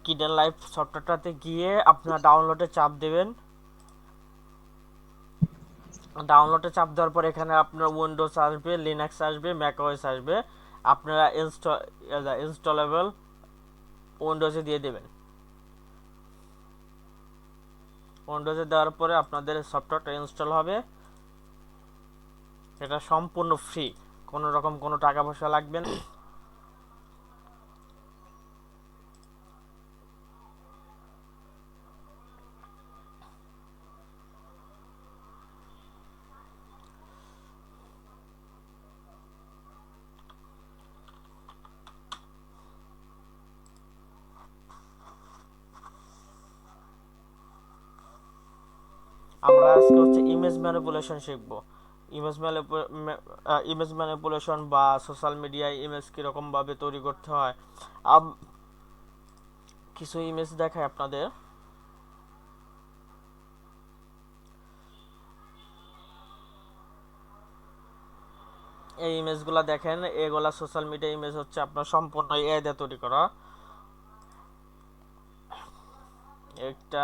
কিডেন live সফটওয়্যারটাতে গিয়ে আপনার ডাউনলোডে চাপ দেবেন। ডাউনলোডে চাপ দেওয়ার পর এখানে আপনার উইন্ডোজ আসবে, লিনাক্স আসবে, ম্যাকওএস আসবে। আপনারা ইনস্টলেবল উইন্ডোজে দিয়ে দেবেন। উইন্ডোজে দেওয়ার পরে আপনাদের সফটওয়্যারটা ইনস্টল হবে। এটা সম্পূর্ণ ফ্রি, কোনো রকম কোনো টাকা পয়সা লাগবে না। আমরা আজকে হচ্ছে ইমেজ ম্যানিপুলেশন শিখব। ইমেজ ইমেজ ম্যানিপুলেশন বা সোশ্যাল মিডিয়ায় ইমেজ কীরকম ভাবে তৈরি করতে হয়। কিছু ইমেজ দেখায় আপনাদের। এই ইমেজগুলো দেখেন, এগুলা সোশ্যাল মিডিয়া ইমেজ হচ্ছে আপনার সম্পূর্ণ এআই দিয়ে তৈরি করা। একটা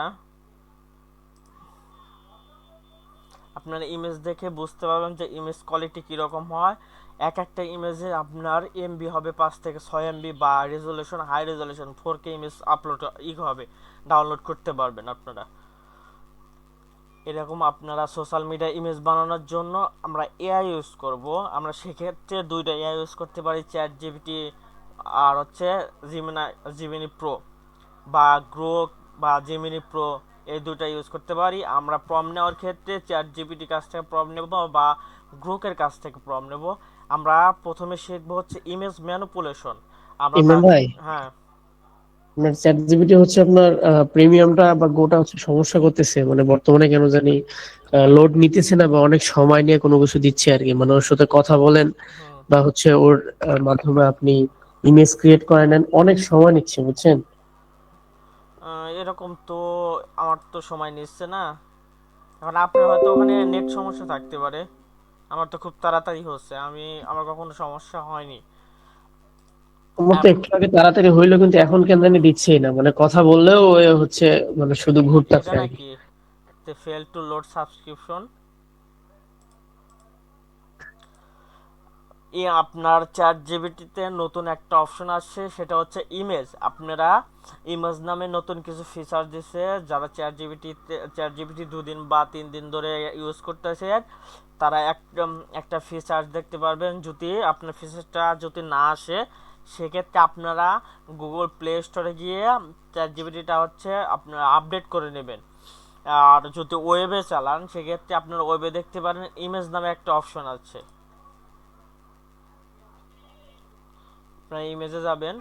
আপনার ইমেজ দেখে বুঝতে পারবেন যে ইমেজ কোয়ালিটি কীরকম হয়। এক একটা ইমেজে আপনার এমবি হবে 5 থেকে 6 এমবি, বা resolution high resolution 4K image upload হবে, ডাউনলোড করতে পারবেন আপনারা। এরকম আপনারা সোশ্যাল মিডিয়া ইমেজ বানানোর জন্য আমরা এআই ইউজ করব। আমরা সেক্ষেত্রে দুইটা এআই ইউজ করতে পারি, চ্যাট জিপিটি আর হচ্ছে জিমিনি প্রো বা গ্রোক বা জেমিনি প্রো। এই দুটো ইউজ করতে পারি। আমরা প্রম নেওয়ার ক্ষেত্রে চ্যাট জিপিটি কাছ থেকে প্রম নেব বা গ্রোকের কাছ থেকে প্রম নেব। আমরা প্রথমে শিখবো হচ্ছে ইমেজ ম্যানিপুলেশন। আমরা ইমরান তার ভাই, হ্যাঁ। আপনার চ্যাট জিপিটি হচ্ছে আপনার প্রিমিয়ামটা বা গোটা হচ্ছে সমস্যা করতেছে, মানে বর্তমানে কেন জানি লোড নিতেছে না, বা অনেক সময় নিয়ে কোনো কিছু দিচ্ছে আর কি। মানে ওর সাথে কথা বলেন হুম। বা হচ্ছে ওর মাধ্যমে আপনি ইমেজ ক্রিয়েট করে নেন, অনেক সময় নিচ্ছে, বুঝছেন। এরকম তো আমার তো সময় নিচ্ছে না। এখন আপনার হয়তো ওখানে নেট সমস্যা থাকতে পারে। আমার তো খুব তাড়াতাড়ি হচ্ছে, আমার কখনো সমস্যা হয়নি। আমার তো আপ- একটু আগে তাড়াতাড়ি হইলো, কিন্তু এখন কেন জানি দিচ্ছেই না, মানে কথা বললেও ও হচ্ছে মানে শুধু ঘুরতেছে এটা আর কি। নাকি ফেল টু লোড সাবস্ক্রিপশন। আপনার চ্যাট জিপিটিতে নতুন একটা অপশন আসছে, সেটা হচ্ছে ইমেজ। আপনারা ইমেজ নামে নতুন কিছু ফিচার দিছে। যারা চ্যাট জিপিটি 2 দিন বা 3 দিন ধরে ইউজ করতেছে, তারা একটা ফিচার দেখতে পারবেন। যদি আপনার ফিচারটা যদি না আসে, সেক্ষেত্রে আপনারা গুগল প্লে স্টোরে গিয়ে চ্যাট জিপিটিটা হচ্ছে আপনারা আপডেট করে নেবেন। আর যদি ওয়েবে চালান, সেক্ষেত্রে আপনারা ওয়েবে দেখতে পারেন ইমেজ নামে একটা অপশন আছে। আপনারা ইমেজে যাবেন।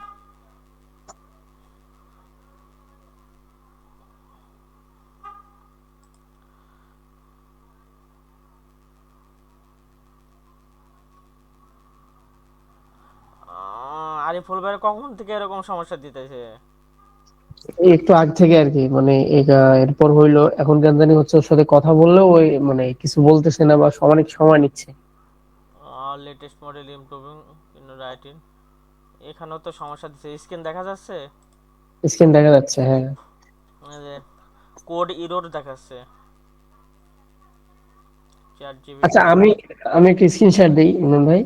আরিফুল ভাই কখন থেকে এরকম সমস্যা দিতেছে? এই একটু আগ থেকে আর কি, মানে এরপর হইলো, এখন কেন জানি হচ্ছে ওর সাথে কথা বললেও ওই মানে কিছু বলতেছে না, বা অনেক সময় নিচ্ছে। Latest model improving in writing. এখানেও তো সমস্যা দিচ্ছে, স্ক্রিন দেখা যাচ্ছে। স্ক্রিন দেখা যাচ্ছে, হ্যাঁ। কোড ইরোর দেখাচ্ছে চ্যাট আচ্ছা, জিপিটি। আমি আমি একটা স্ক্রিনশট দিই ইমরান ভাই।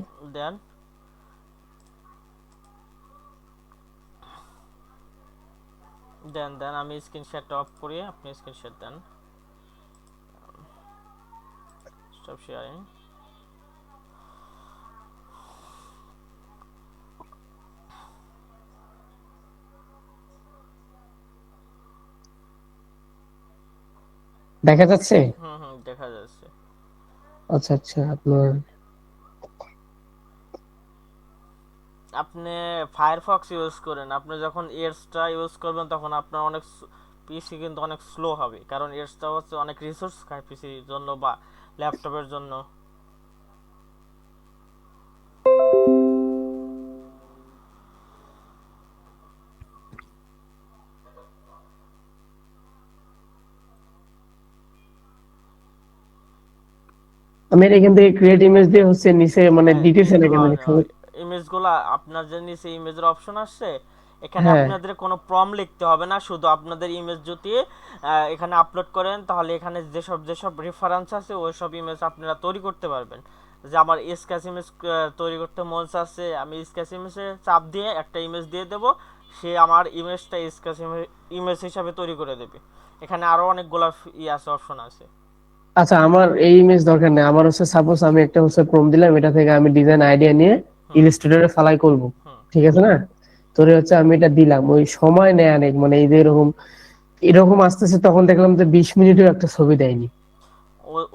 দেন, দেন আমি স্ক্রিনশট অফ করি, আপনি স্ক্রিনশট দেন। Stop sharing. দেখা যাচ্ছে। হুম হুম, দেখা যাচ্ছে। আচ্ছা আচ্ছা, আপনার আপনি ফায়ারফক্স ইউজ করেন, আপনি যখন এডসটা ইউজ করবেন তখন আপনার অনেক পিসি কিন্তু অনেক স্লো হবে, কারণ এডসটা হচ্ছে অনেক রিসোর্স খায় পিসির জন্য বা ল্যাপটপের জন্য। আমি এখান থেকে ক্রিয়েট ইমেজ দিয়ে হচ্ছে নিচে মানে দিতেছে না কেন হয় জানি না, শুধু। ইমেজগুলা আপনার যে নিচে ইমেজের অপশন আসছে, এখানে হ্যাঁ। আপনাদের কোনো প্রম লিখতে হবে না, শুধু আপনাদের ইমেজ যদি এখানে আপলোড করেন তাহলে এখানে যেসব যেসব রেফারেন্স আছে ওই সব ইমেজ আপনারা তৈরি করতে পারবেন। যে আমার স্কেচ ইমেজ তৈরি করতে মন চাচ্ছে, আমি স্কেচ ইমেজে চাপ দিয়ে একটা ইমেজ দিয়ে দেব, সে আমার ইমেজটা স্কেচ ইমেজ হিসাবে তৈরি করে দেবে। এখানে আরো অনেকগুলো আছে, অপশন আছে। আচ্ছা, আমার এই ইমেজ দরকার নেই। আমার হচ্ছে সাপোজ আমি একটা হচ্ছে প্রম্পট দিলাম, এটা থেকে আমি ডিজাইন আইডিয়া নিয়ে হুম ইলাস্ট্রেটরে ফালাই করব, হুম। ঠিক আছে না? তোরে হচ্ছে আমি এটা দিলাম, ওই সময় নেয় অনেক, মানে এই যে এরকম এরকম আসতেছে, তখন দেখলাম যে 20 মিনিটেও একটা ছবি দেয়নি।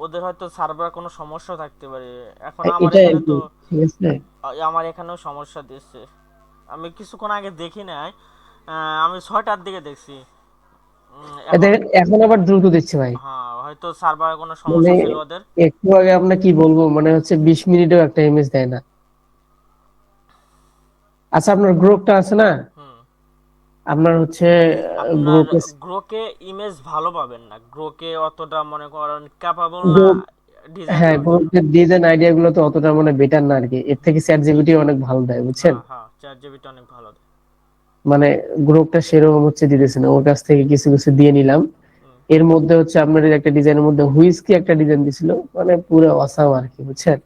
ওদের হয়তো সার্ভার কোনো সমস্যা থাকতে পারে। এখন আমার এটাই আর এখানে কি, তো ঠিক আছে। আমার এখানেও সমস্যা দিচ্ছে। আমি কিছুক্ষণ আগে দেখি নাই, আমি 6টার দিকে দেখছি। এখন দেখেন এখন আবার দ্রুত দিচ্ছে ভাই। হ্যাঁ, হয়তো সার্ভারে কোনো মানে সমস্যা ছিল ওদের। একটু আগে আপনার কি বলবো, মানে হচ্ছে 20 মিনিটেও একটা ইমেজ দেয় না। আচ্ছা, আপনার গ্রুপটা আছে না? হুম। আপনার হচ্ছে আপনার গ্রুপে গ্রোকে ইমেজ ভালো পাবেন না, গ্রোকে অতটা মনে করেন ক্যাপাবল না গ্রুপ ডিজাইন হ্যাঁ, দেওয়ার জন্য। গ্রুপের ডিজাইন আইডিয়া গুলো তো অতটা মানে বেটার না আর কি, এর থেকে চ্যাট জিপিটি অনেক ভালো দেয়, বুঝছেন? হ্যাঁ হ্যাঁ, চ্যাট জিপিটি অনেক ভালো দেয়। মানে গ্রুপটা সেরকম হচ্ছে দিতেছে না, ওর কাছ থেকে কিছু কিছু দিয়ে নিলাম। হুম। এর মধ্যে হচ্ছে আপনার এই একটা ডিজাইনের মধ্যে হুইস্কি একটা ডিজাইন দিছিল, মানে পুরো অসাম আর কি, বুঝছেন?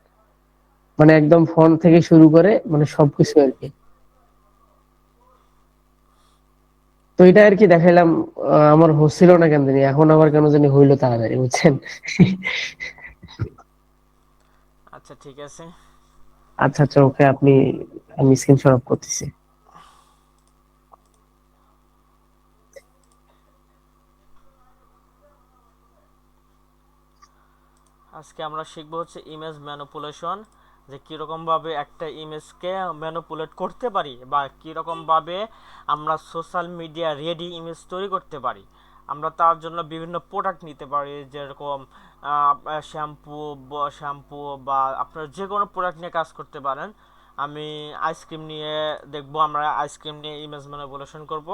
মানে একদম ফন্ট থেকে শুরু করে মানে সবকিছু আর কি। তো এটা আর কি দেখাইলাম। আমার হচ্ছিল না কেন জানি, এখন আবার কেন জানি হইলো তাড়াতাড়ি, বুঝছেন? আচ্ছা ঠিক আছে। আচ্ছা আচ্ছা, ওকে, আপনি, আমি স্ক্রিনশট অফ করতেছি। আজকে আমরা শিখবো হচ্ছে ইমেজ ম্যানিপুলেশন, যে কীরকম ভাবে একটা ইমেজকে ম্যানিপুলেট করতে পারি বা কীরকম ভাবে আমরা সোশ্যাল মিডিয়া রেডি ইমেজ তৈরি করতে পারি। আমরা তার জন্য বিভিন্ন প্রোডাক্ট নিতে পারি, যেরকম শ্যাম্পু শ্যাম্পু বা আপনার যে কোনো প্রোডাক্ট নিয়ে কাজ করতে পারেন। আমি আইসক্রিম নিয়ে দেখবো, আমরা আইসক্রিম নিয়ে ইমেজ ম্যানিপুলেশন করব।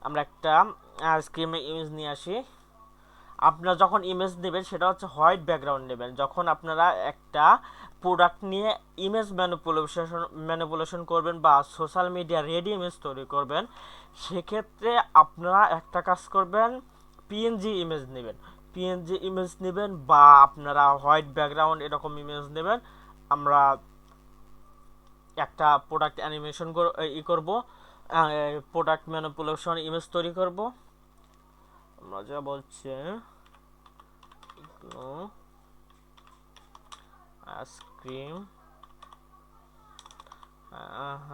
আমরা একটা আইসক্রিমের ইমেজ নিয়ে আসি। আপনারা যখন ইমেজ নেবেন সেটা হচ্ছে হোয়াইট ব্যাকগ্রাউন্ড নেবেন। যখন আপনারা একটা প্রোডাক্ট নিয়ে ইমেজ ম্যানিপুলেশন করবেন বা সোশ্যাল মিডিয়া রেডি ইমেজ তৈরি করবেন, সেক্ষেত্রে আপনারা একটা কাজ করবেন, পিএনজি ইমেজ নেবেন। পিএনজি ইমেজ নেবেন বা আপনারা হোয়াইট ব্যাকগ্রাউন্ড এরকম ইমেজ নেবেন। আমরা একটা প্রোডাক্ট অ্যানিমেশন করব, প্রোডাক্ট ম্যানিপুলেশন ইমেজ তৈরি করব। আমরা যা বলছে আইসক্রিম,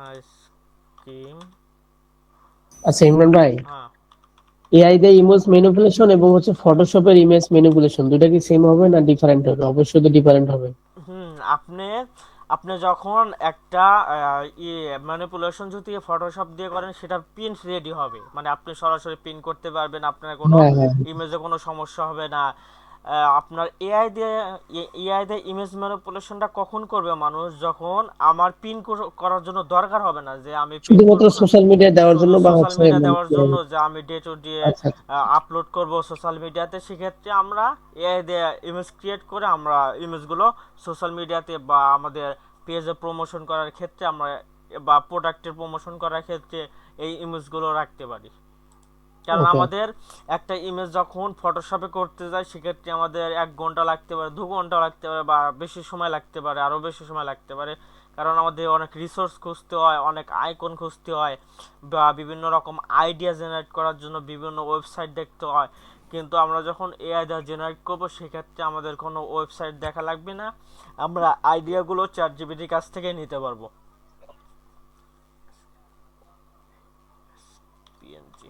আইসক্রিম। আচ্ছা ইমরান ভাই, হ্যাঁ। এআই দিয়ে ইমেজ ম্যানিপুলেশন এবং হচ্ছে ফটোশপের ইমেজ ম্যানিপুলেশন দুইটা কি সেম হবে না ডিফারেন্ট হবে? অবশ্যই তো ডিফারেন্ট হবে। হুম। আপনি আপনি যখন একটা ম্যানিপুলেশন যদি ফটোশপ দিয়ে করেন সেটা প্রিন্ট রেডি হবে, মানে আপনি সরাসরি প্রিন্ট করতে পারবেন, আপনার কোনো হ্যাঁ হ্যাঁ। ইমেজে কোনো সমস্যা হবে না। আপনার এআই দিয়ে ইমেজ ম্যানিপুলেশনটা কখন করবে মানুষ, যখন আমার পিন করার জন্য দরকার হবে না, যে আমি পিন শুধুমাত্র করব না, সোশ্যাল মিডিয়ায় দেওয়ার শুধু জন্য বা সোশ্যাল হচ্ছে মিডিয়া মানে দেওয়ার জন্য, যে আমি ডে টু ডে আচ্ছা আচ্ছা। আপলোড করব সোশ্যাল মিডিয়াতে। সেক্ষেত্রে আমরা এআই দিয়ে ইমেজ ক্রিয়েট করে আমরা ইমেজগুলো সোশ্যাল মিডিয়াতে বা আমাদের পেজে প্রমোশন করার ক্ষেত্রে আমরা, বা প্রোডাক্টের প্রমোশন করার ক্ষেত্রে এই ইমেজগুলো রাখতে পারি। কারণ ওকে। আমাদের একটা ইমেজ যখন ফটোশপে করতে যাই সেক্ষেত্রে আমাদের 1 ঘন্টা লাগতে পারে, 2 ঘন্টা লাগতে পারে, বা বেশি সময় লাগতে পারে, আরও বেশি সময় লাগতে পারে। কারণ আমাদের অনেক রিসোর্স খুঁজতে হয়, অনেক আইকন খুঁজতে হয়, বা বিভিন্ন রকম আইডিয়া জেনারেট করার জন্য বিভিন্ন ওয়েবসাইট দেখতে হয়। কিন্তু আমরা যখন এআই দ্বারা জেনারেট করবো সেক্ষেত্রে আমাদের কোনো ওয়েবসাইট দেখা লাগবে না, আমরা আইডিয়াগুলো চ্যাট জিপিটির কাছ থেকে নিতে পারবো। পিএনজি,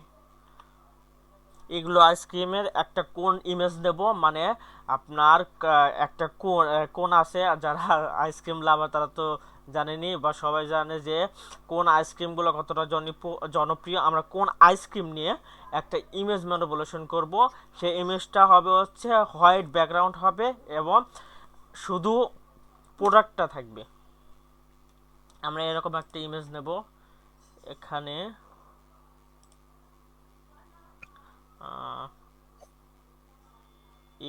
এগুলো আইসক্রিমের একটা কোন ইমেজ দেব, মানে আপনার একটা কোন কোন আছে, যারা আইসক্রিম লাভার তারা তো জানেনি, বা সবাই জানে যে কোন আইসক্রিমগুলো কতটা জনপ্রিয়। আমরা কোন আইসক্রিম নিয়ে একটা ইমেজ ম্যানিপুলেশন করব, সেই ইমেজটা হবে হচ্ছে হোয়াইট ব্যাকগ্রাউন্ড হবে এবং শুধু প্রোডাক্টটা থাকবে। আমরা এরকম একটা ইমেজ নেব। এখানে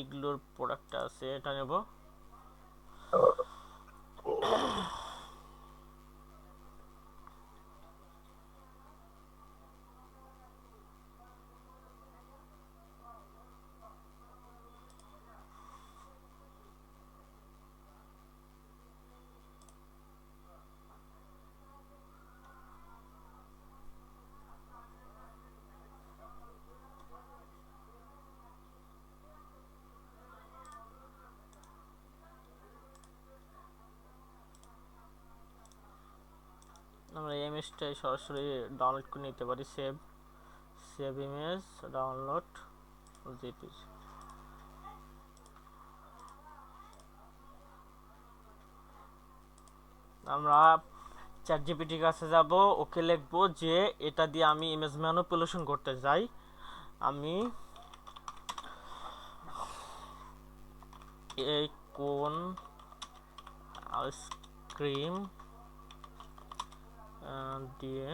ইগলোর প্রোডাক্টটা আছে, এটা নেব। ইমেজটাই সরাসরি ডাউনলোড করে নিতে পারি। Save save image download GPG. আমরা চ্যাট জিপিটির কাছে যাব, ওকে লিখবো যে এটা দিয়ে আমি ইমেজ ম্যানিপুলেশন করতে চাই। আমি এই কোন আইসক্রিম দিয়ে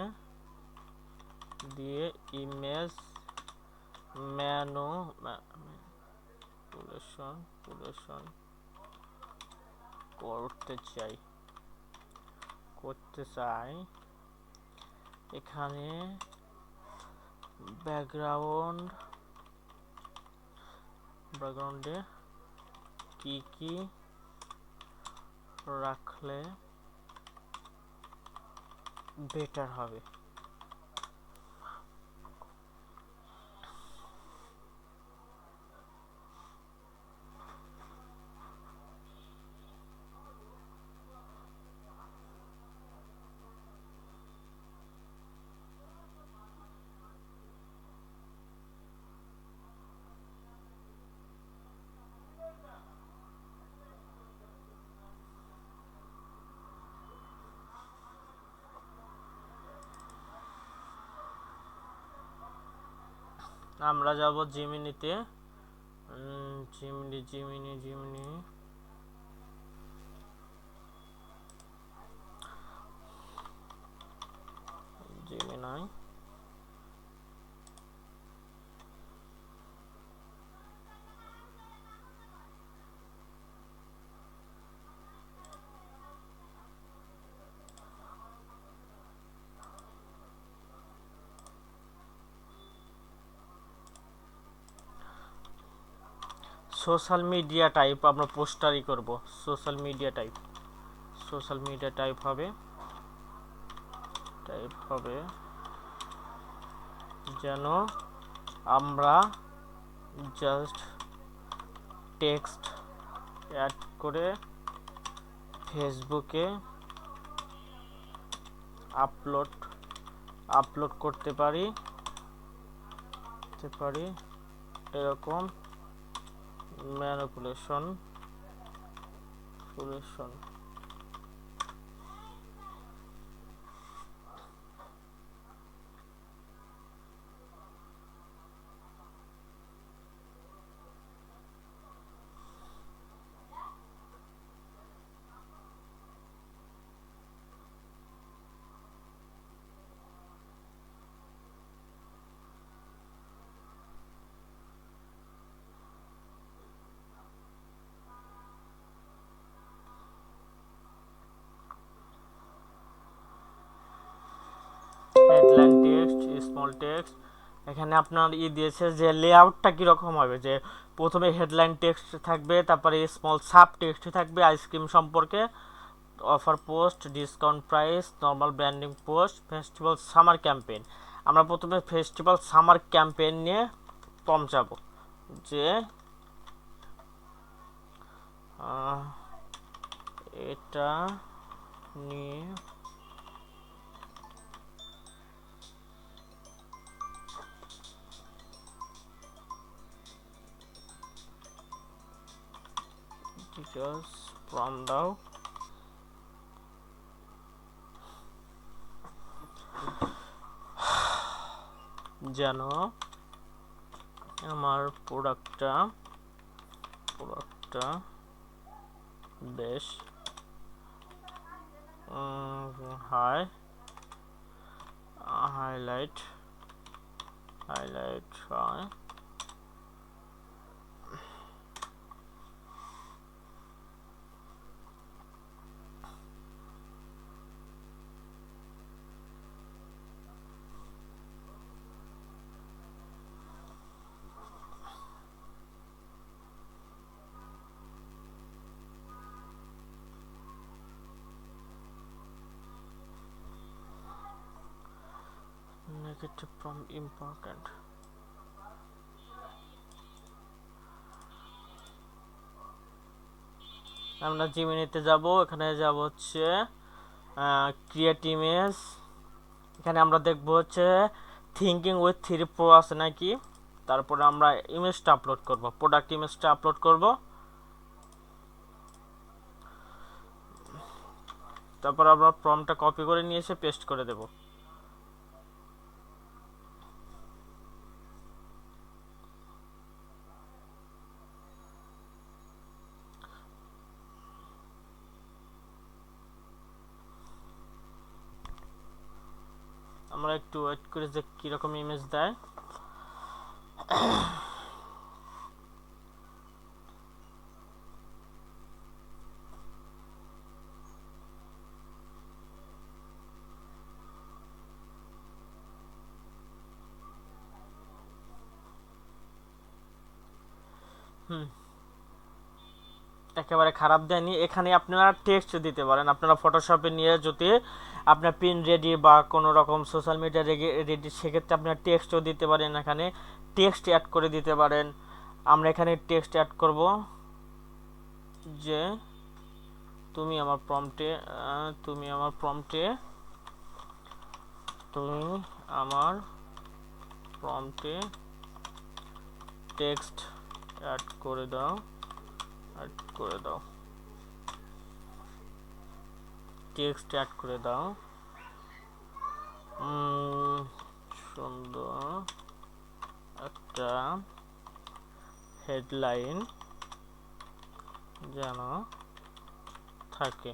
দিয়ে ইমেজ ম্যানিপুলেশন করতে চাই। এখানে ব্যাকগ্রাউন্ডে কি কি রাখলে বেটার হবে। আমরা যাব জিমিনিতে, জিমিনাই। সোশ্যাল মিডিয়া টাইপ আমরা পোস্টারই করব। সোশ্যাল মিডিয়া টাইপ হবে যেন আমরা জাস্ট টেক্সট অ্যাড করে ফেসবুকে আপলোড করতে পারি এরকম manipulation. Headline text, small text. এখানে আপনার দিয়েছে যে লেআউটটা কীরকম হবে, যে প্রথমে হেডলাইন টেক্সট থাকবে, তারপরে স্মল সাব টেক্সট থাকবে আইসক্রিম সম্পর্কে, offer post, discount price, normal branding post, festival summer campaign. আমরা প্রথমে ফেস্টিভ্যাল সামার ক্যাম্পেইন নিয়ে পৌঁছাবো, যে এটা নিয়ে ডিটেলস ফ্রম দাও। যেন আমার প্রোডাক্টটা বেশ হাইলাইট হয়। Negative from important. আমরা জিমিনিতে যাব, এখানে যাব হচ্ছে ক্রিয়েট ইমেজ, এখানে আমরা দেখব হচ্ছে থিঙ্কিং উইথ 3 প্রো আছে নাকি, তারপরে আমরা ইমেজটা আপলোড করব, প্রোডাক্ট ইমেজটা আপলোড করব। তারপর আমরা প্রম্পটটা কপি করে নিয়ে এসে পেস্ট করে দেব। আমরা একটু ওয়েট করে যে কিরকম ইমেজ দেয়। একেবারে খারাপ দেয়নি। এখানে আপনারা টেক্সট দিতে পারেন, আপনারা ফটোশপে নিয়ে যদি আপনার পিন রেডি বা কোনো রকম সোশ্যাল মিডিয়া রেডি, সেক্ষেত্রে আপনারা টেক্সটও দিতে পারেন, এখানে টেক্সট অ্যাড করে দিতে পারেন। আমরা এখানে টেক্সট অ্যাড করব যে তুমি আমার প্রম্পটে তুমি আমার প্রম্পটে তুমি আমার প্রম্পটে টেক্সট অ্যাড করে দাও, অ্যাড করে দাও, টেক্সট অ্যাড করে দাও। সুন্দর একটা হেডলাইন যেন থাকে।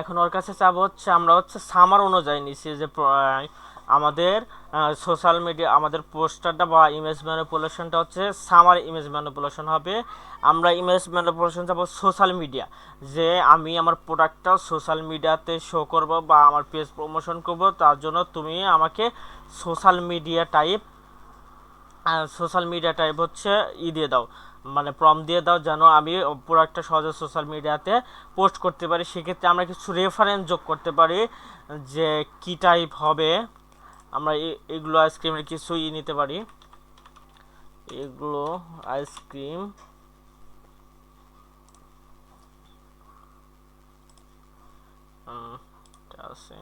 এখন ওর কাছে চাবো হচ্ছে আমরা হচ্ছে সামার অনুযায়ী নিচ্ছি যে আমাদের সোশ্যাল মিডিয়া, আমাদের পোস্টারটা বা ইমেজ ম্যানিপুলেশনটা হচ্ছে সামার ইমেজ ম্যানিপুলেশন হবে। আমরা ইমেজ ম্যানিপুলেশন যাবো সোশ্যাল মিডিয়া, যে আমি আমার প্রোডাক্টটা সোশ্যাল মিডিয়াতে শো করব বা আমার পেজ প্রমোশন করব, তার জন্য তুমি আমাকে সোশ্যাল মিডিয়া টাইপ হচ্ছে দিয়ে দাও, মানে প্রম দিয়ে দাও, যেন আমি প্রোডাক্টটা সহজে সোশ্যাল মিডিয়াতে পোস্ট করতে পারি। সেক্ষেত্রে আমরা কিছু রেফারেন্স যোগ করতে পারি যে কি টাইপ হবে। আমরা এগুলো আইসক্রিমের কিছু নিতে পারি, এগুলো আইসক্রিম আছে,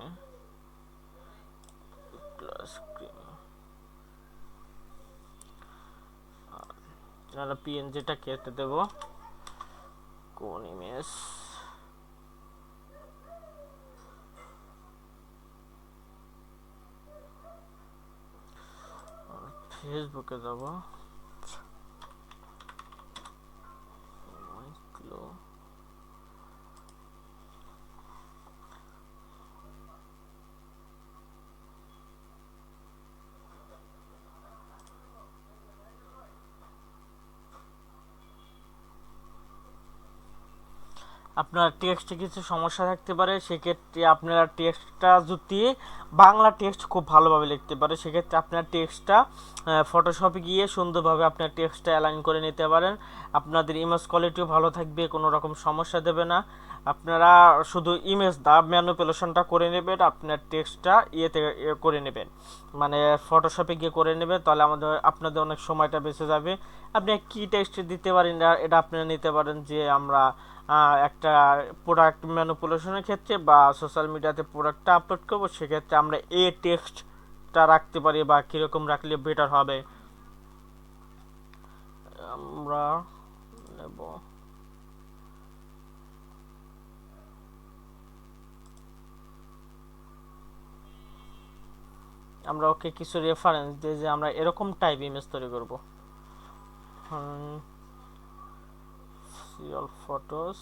আইসক্রিম পিএনজিটা কেটে দেব। কোন ইমেজ, ফেসবুকে যাব, আপনার টেক্সটে কিছু সমস্যা থাকতে পারে, সেক্ষেত্রে আপনারা টেক্সটটা যদি বাংলা টেক্সট খুব ভালোভাবে লিখতে পারে, সেক্ষেত্রে আপনার টেক্সটটা ফটোশপে গিয়ে সুন্দরভাবে আপনার টেক্সটটা অ্যালাইন করে নিতে পারেন। আপনাদের ইমেজ কোয়ালিটিও ভালো থাকবে, কোনো রকম সমস্যা দেবে না। আপনারা শুধু ইমেজ দা ম্যানিপুলেশনটা করে নেবেন, আপনার টেক্সটটা করে নেবেন, মানে ফটোশপে গিয়ে করে নেবেন, তাহলে আপনাদের অনেক সময়টা বেঁচে যাবে। আপনি কি টেক্সট দিতে পারেন এটা আপনারা নিতে পারেন, যে আমরা একটা প্রোডাক্ট ম্যানিপুলেশনের ক্ষেত্রে বা সোশ্যাল মিডিয়াতে প্রোডাক্টটা আপলোড করবো, সেক্ষেত্রে আমরা টেক্সটটা রাখতে পারি, বা কীরকম রাখলে বেটার হবে আমরা নেব। আমরা ওকে কিছু রেফারেন্স দিয়ে যে আমরা এরকম টাইপ ইমেজ তৈরি করবো, অল ফটোস,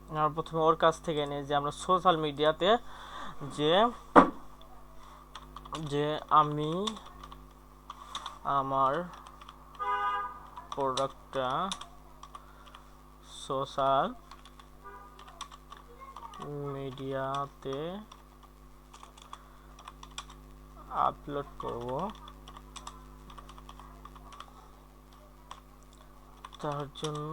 আমরা প্রথমে ওর কাছ থেকে নিই যে আমরা সোশ্যাল মিডিয়াতে যে যে আমি আমার প্রোডাক্টটা সোশ্যাল মিডিয়াতে আপলোড করব, তার জন্য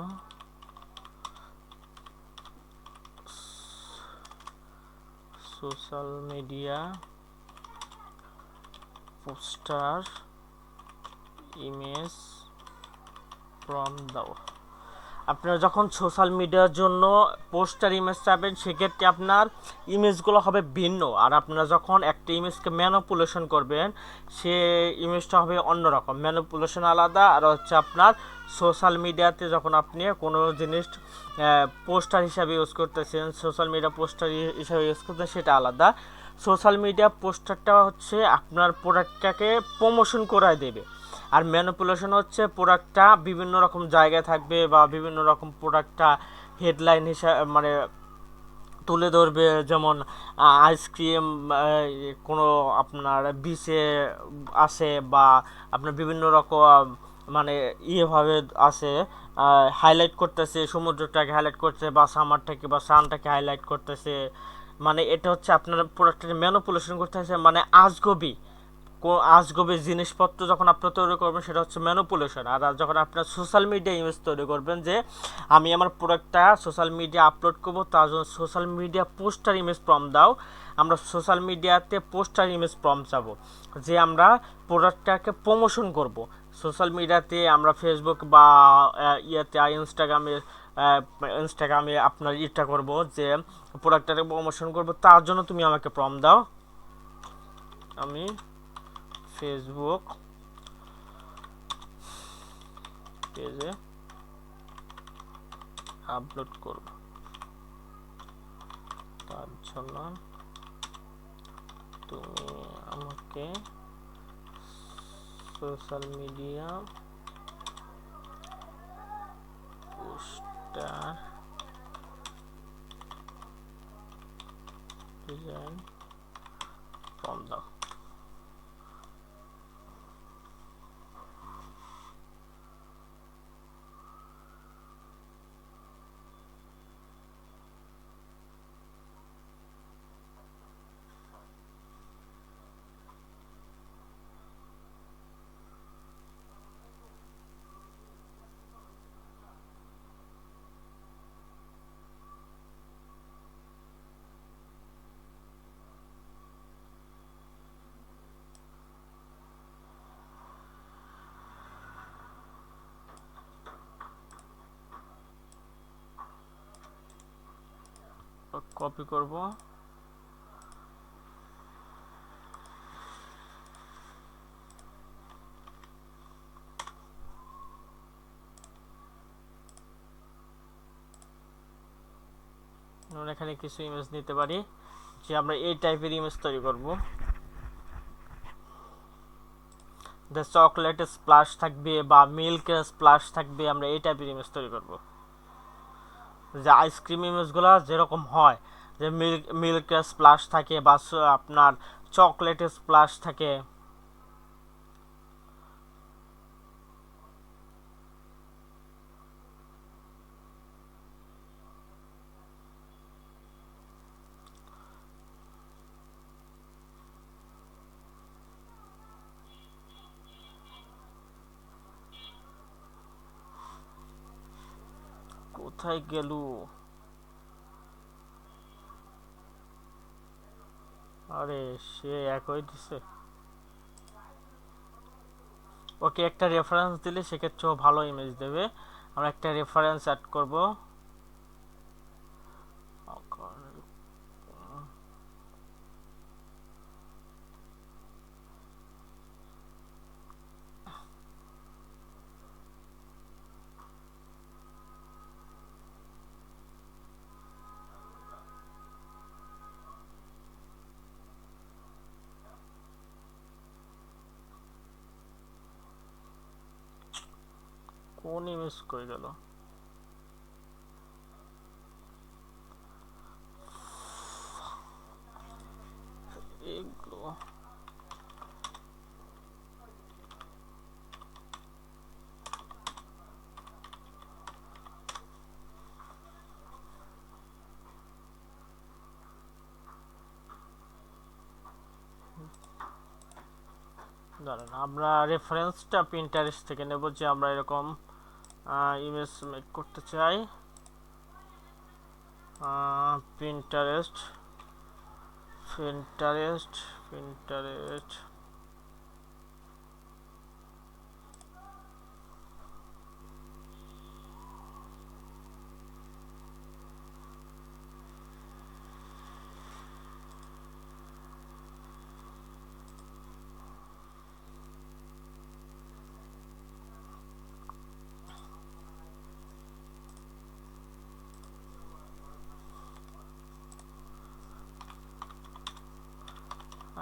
social media poster image prompt দাও। আপনারা যখন সোশ্যাল মিডিয়ার জন্য পোস্টার ইমেজ চাবেন সেক্ষেত্রে আপনার ইমেজগুলো হবে ভিন্ন, আর আপনারা যখন একটা ইমেজকে ম্যানিপুলেশন করবেন সে ইমেজটা হবে অন্যরকম। ম্যানিপুলেশন আলাদা, আর হচ্ছে আপনার সোশ্যাল মিডিয়াতে যখন আপনি কোনো জিনিস পোস্টার হিসাবে ইউজ করতেছেন, সোশ্যাল মিডিয়া পোস্টার হিসাবে ইউজ করতেছেন, সেটা আলাদা। সোশ্যাল মিডিয়া পোস্টারটা হচ্ছে আপনার প্রোডাক্টটাকে প্রমোশন করায় দেবে, আর ম্যানিপুলেশন হচ্ছে প্রোডাক্টটা বিভিন্ন রকম জায়গায় থাকবে বা বিভিন্ন রকম প্রোডাক্টটা হেডলাইন হিসাবে মানে তুলে ধরবে, যেমন আইসক্রিম কোনো আপনার বিচে আসে বা আপনার বিভিন্ন রকম মানে ইয়েভাবে আসে, হাইলাইট করতেছে, সমুদ্রটাকে হাইলাইট করছে বা সামারটাকে বা সানটাকে হাইলাইট করতেছে। মানে এটা হচ্ছে আপনার প্রোডাক্টের ম্যানিপুলেশন করতেছে, মানে আজগবি আজগবি জিনিসপত্র যখন আপনি তৈরি করবেন সেটা হচ্ছে ম্যানিপুলেশন। আর যখন আপনার সোশ্যাল মিডিয়া ইমেজ তৈরি করবেন যে আমি আমার প্রোডাক্টটা সোশ্যাল মিডিয়া আপলোড করব, তার জন্য social media poster image prompt দাও। আমরা সোশ্যাল মিডিয়াতে পোস্টার ইমেজ প্রম্পট চাবো যে আমরা প্রোডাক্টটাকে প্রমোশন করব সোশ্যাল মিডিয়াতে। আমরা ফেসবুক বা ইয়েতে ইনস্টাগ্রামে আপনার ইটা করব যে প্রোডাক্টটাকে প্রমোশন করব, তার জন্য তুমি আমাকে প্রম্পট দাও। আমি ফেসবুক পেজে আপলোড করব, তার জন্য তুমি আমাকে social media poster design form দাও। কপি করব, আমরা এখানে কিছু ইমেজ নিতে পারি যে আমরা এই টাইপের ইমেজ তৈরি করব। যে চকলেটের স্প্লাশ থাকবে বা মিল্কের স্প্লাশ থাকবে, আমরা এই টাইপের ইমেজ তৈরি করব। যে আইসক্রিম ইমেজগুলো যেরকম হয় যে মিল্কের স্প্লাশ থাকে বা আপনার চকলেটের স্প্লাশ থাকে। কোথায় গেল? আরে সে একই দিছে। ওকে একটা রেফারেন্স দিলে সেক্ষেত্রেও ভালো ইমেজ দেবে। আমরা একটা রেফারেন্স অ্যাড করব। কোন ইমেজ কই গেল? ধরেন আমরা রেফারেন্সটা পিন্টারেস্ট থেকে নেব, যে আমরা এরকম ইমেজ মেক করতে চাই। Pinterest Pinterest Pinterest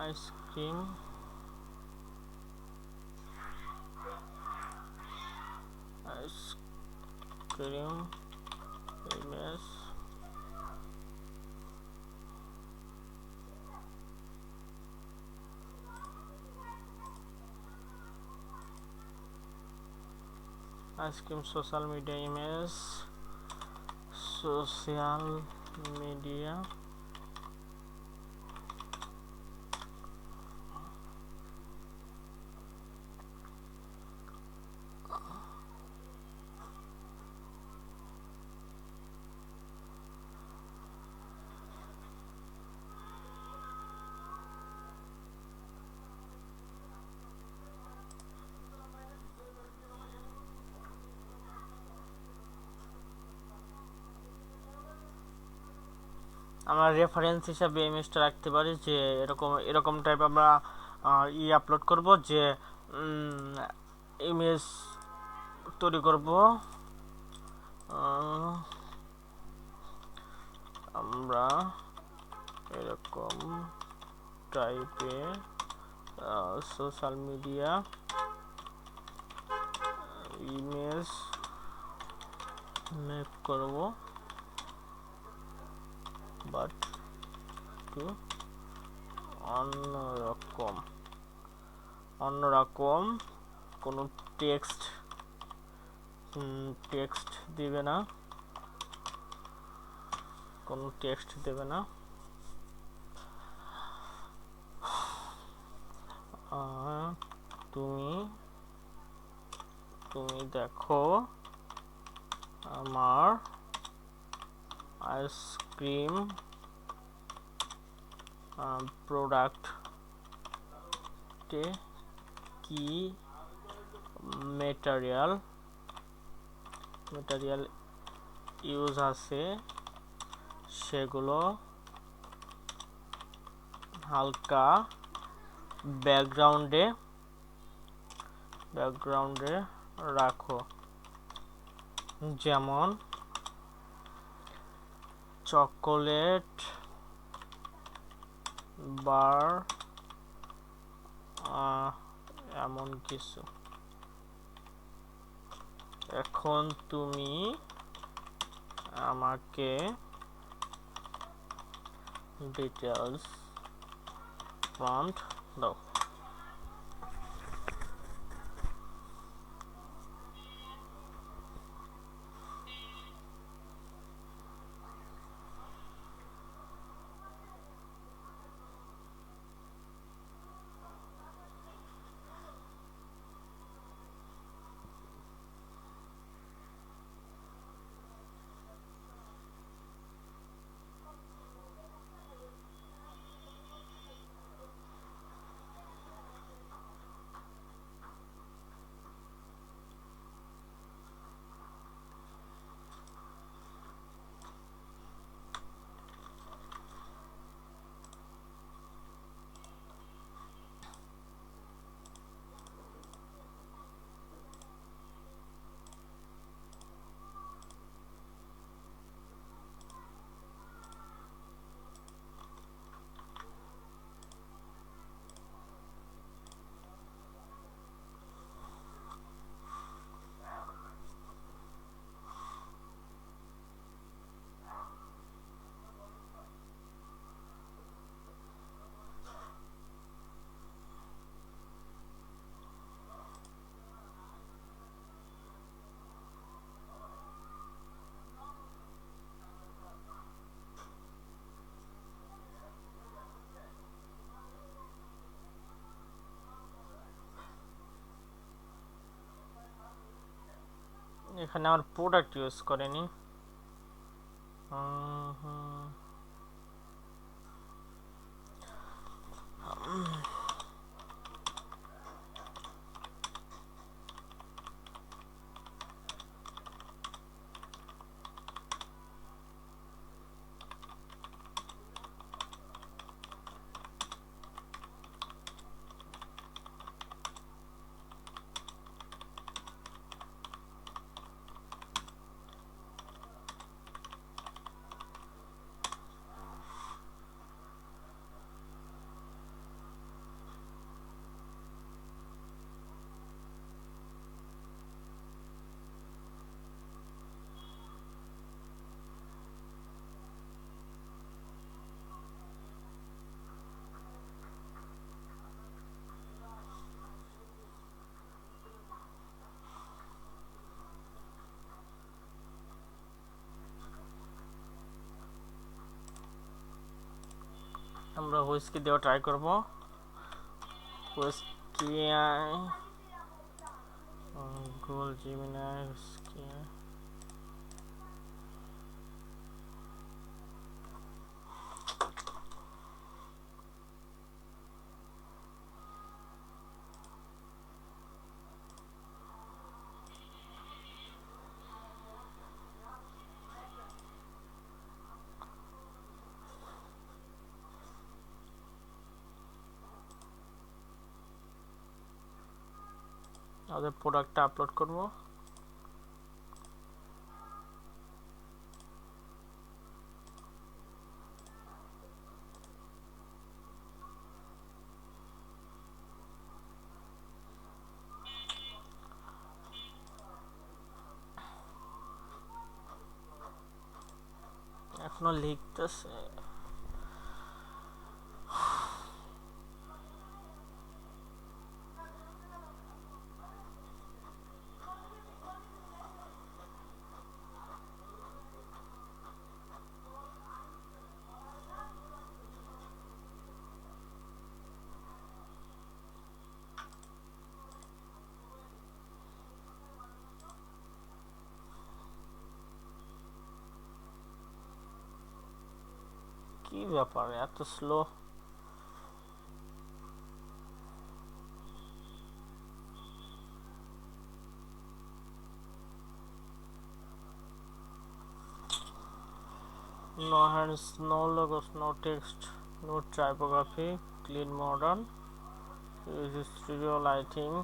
ice cream ice cream image ice cream social media image social media আমরা রেফারেন্স হিসাবে ইমেজটা রাখতে পারি, যে এরকম এরকম টাইপ আমরা আপলোড করব, যে ইমেজ তৈরি করব আমরা এরকম টাইপের সোশ্যাল মিডিয়া ইমেজ মেক করব, বাট একটু অন্যরকম অন্যরকম কোনো টেক্সট দিবে না, কোনো টেক্সট দেবে না। তুমি তুমি দেখো আমার আইসক্রিম প্রোডাক্টে কি ম্যাটেরিয়াল ইউজ আছে, সেগুলো হালকা ব্যাকগ্রাউন্ডে রাখো, যেমন চকোলেট বার এমন কিছু। এখন তুমি আমাকে ডিটেলস প্রম্পট দাও। এখানে আমার প্রোডাক্ট ইউজ করেনি। হুম, আমরা হুইস্কি দিয়ে ট্রাই করব। Whisky Google Gemini whisky. আমাদের প্রোডাক্টটা আপলোড করব। এখনো লিখতেছে। কি ব্যাপার এত slow? No hands, no logos, no text, no typography, clean modern, use studio lighting.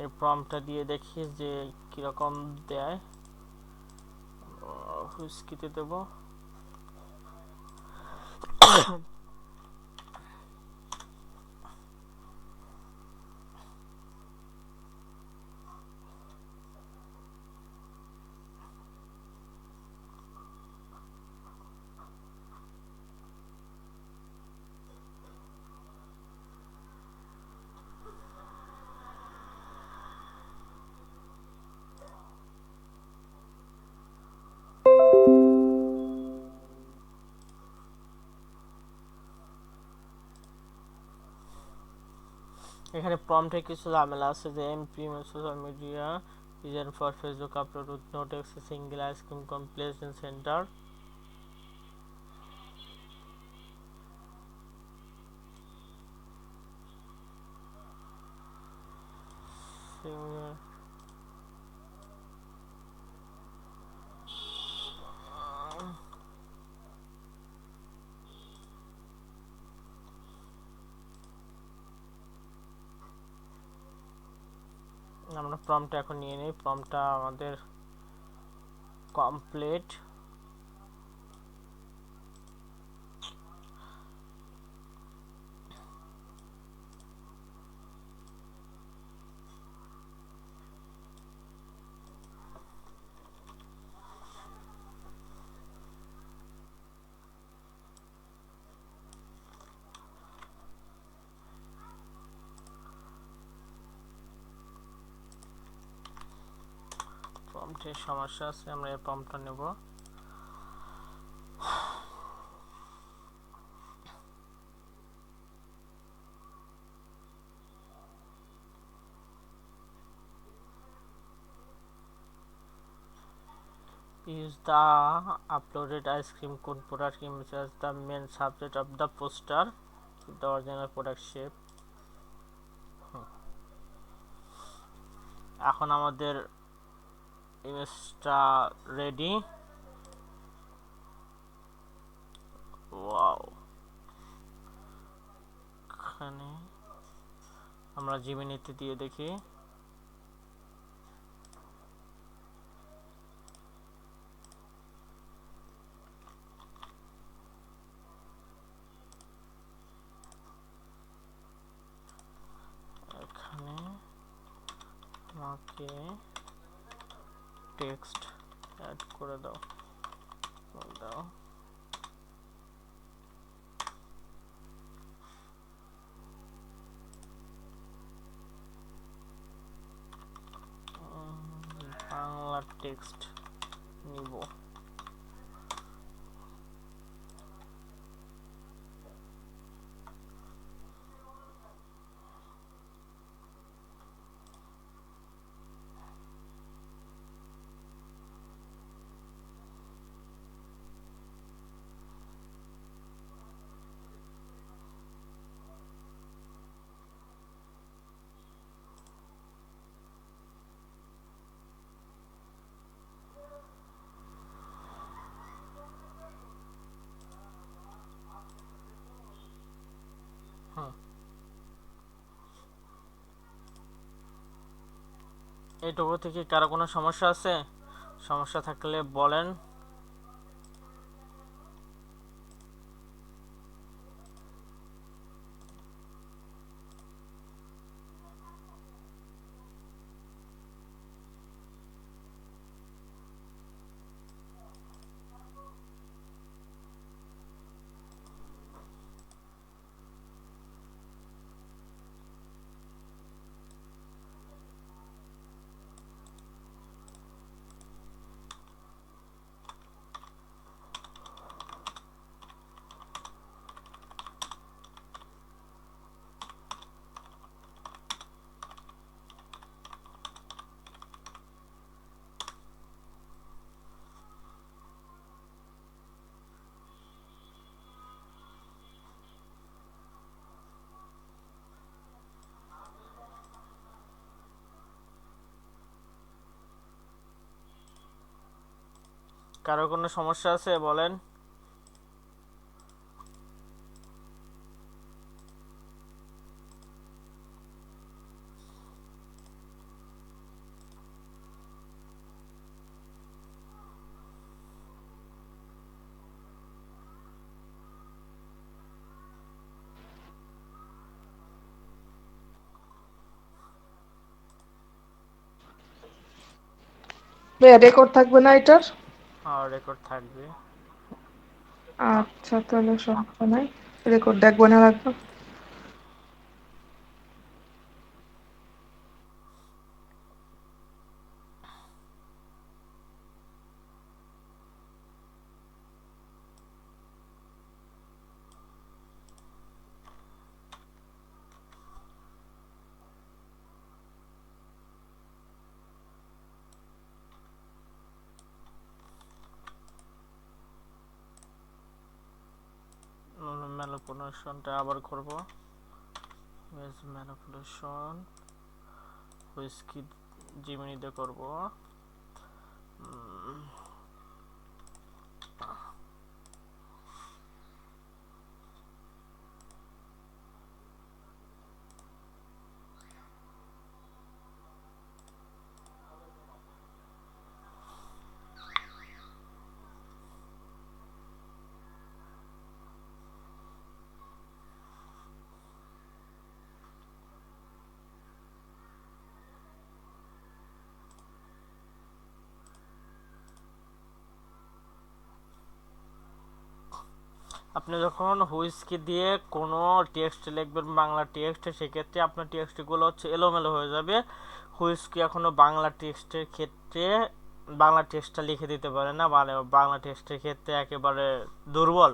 এই প্রম্পটটা দিয়ে দেখি যে কিরকম দেয়। হুইস্কিতে দেব। এখানে প্রম্পটে কিছু ঝামেলা আছে যে MP social media reason for Facebook upload with no text single ice cream complex in centre. আমরা প্রম্পটটা এখন নিয়ে নিই। প্রম্পটটা আমাদের কমপ্লিট। প্রম্পটের সমস্যা আছে, আমরা এই প্রম্পটটা নেব। Use the uploaded ice cream cone product image as the main subject of the poster. Keep the original product shape. এখন আমাদের ইমেজটা রেডি। ওয়াও, এখানে আমরা জিমিনিতে দিয়ে দেখি। এখানে আমাকে টেক্সট অ্যাড করে দাও দাও। বাংলা টেক্সট নিব। এইটুকু থেকে কারো কোনো সমস্যা আছে? সমস্যা থাকলে বলেন। কারো কোনো সমস্যা আছে বলেন। রেকর্ড থাকবে না এটার? হ্যাঁ, রেকর্ড থাকবে। আচ্ছা, তাহলে সমস্যা নাই, রেকর্ড দেখবো না লাগবে। ম্যানিপুলেশনটা আবার করব। ইমেজ ম্যানিপুলেশন হুইস্কি জিমিনিতে করব। আপনি যখন হুইস্কি দিয়ে কোনো টেক্সট লিখবেন, বাংলা টেক্সট, সেক্ষেত্রে আপনার টেক্সটগুলো হচ্ছে এলোমেলো হয়ে যাবে। হুইস্কি এখনো বাংলা টেক্সটের ক্ষেত্রে বাংলা টেক্সটটা লিখে দিতে পারে না, মানে বাংলা টেক্সটের ক্ষেত্রে একেবারে দুর্বল।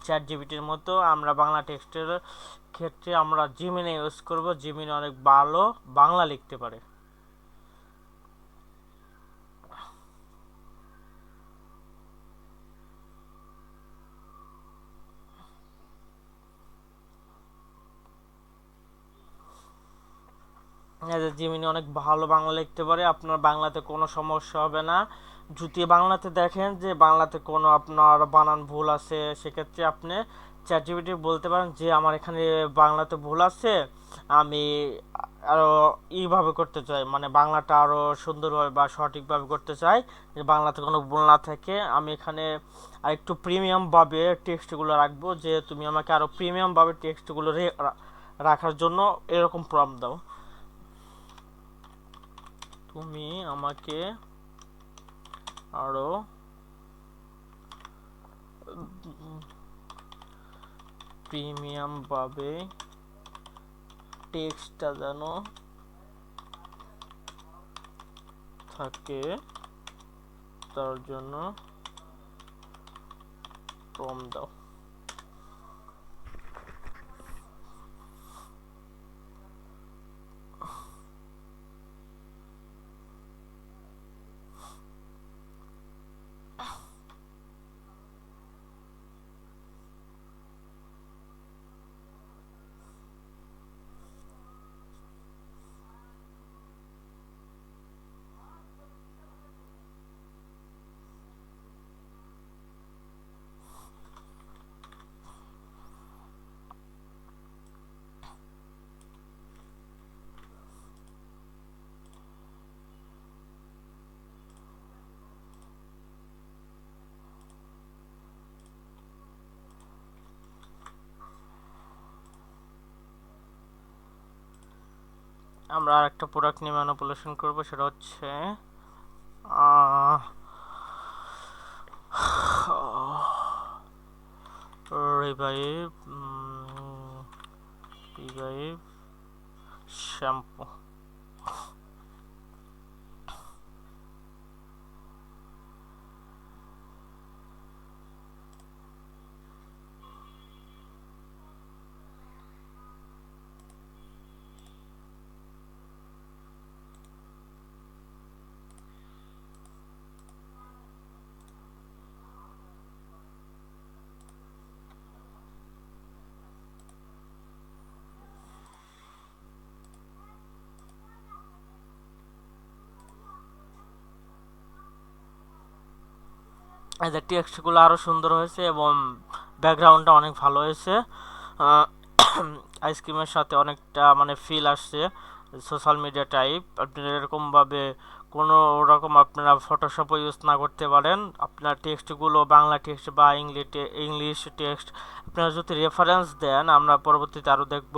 চ্যাট জিপিটির মতো আমরা বাংলা টেক্সটের ক্ষেত্রে আমরা জিমিনি ইউজ করব। জিমিনি অনেক ভালো বাংলা লিখতে পারে। এই যে জিমিনি অনেক ভালো বাংলা লিখতে পারে, আপনার বাংলাতে কোনো সমস্যা হবে না। যদি বাংলাতে দেখেন যে বাংলাতে কোনো আপনার বানান ভুল আছে, সেক্ষেত্রে আপনি চ্যাট জিপিটি বলতে পারেন যে আমার এখানে বাংলাতে ভুল আছে, আমি আরো এইভাবে করতে চাই, মানে বাংলাটা আরো সুন্দরভাবে বা সঠিকভাবে করতে চাই, যে বাংলাতে কোনো ভুল না থাকে। আমি এখানে আরেকটু প্রিমিয়াম ভাবে টেক্সটগুলো রাখবো, যে তুমি আমাকে আরো প্রিমিয়াম ভাবে টেক্সটগুলো রাখার জন্য এরকম প্রম্পট দাও। তুমি আমাকে আরো প্রিমিয়াম ভাবে টেক্সটটা যেন থাকে, তার জন্য প্রম্পট দাও। আমরা আরেকটা প্রোডাক্ট নিয়ে ম্যানিপুলেশন করব, সেটা হচ্ছে রিভাইভ রিভাইভ শ্যাম্পু। এই যে টেক্সটগুলো আরো সুন্দর হয়েছে এবং ব্যাকগ্রাউন্ডটা অনেক ভালো হয়েছে। আইসক্রিমের সাথে অনেকটা মানে ফিল আসছে, সোশ্যাল মিডিয়া টাইপ। আপনারা এরকমভাবে কোনো রকম আপনারা ফটোশপও ইউজ না করতে পারেন। আপনার টেক্সটগুলো বাংলা টেক্সট বা ইংলিশ টেক্সট আপনারা যদি রেফারেন্স দেন, আমরা পরবর্তীতে আরও দেখব,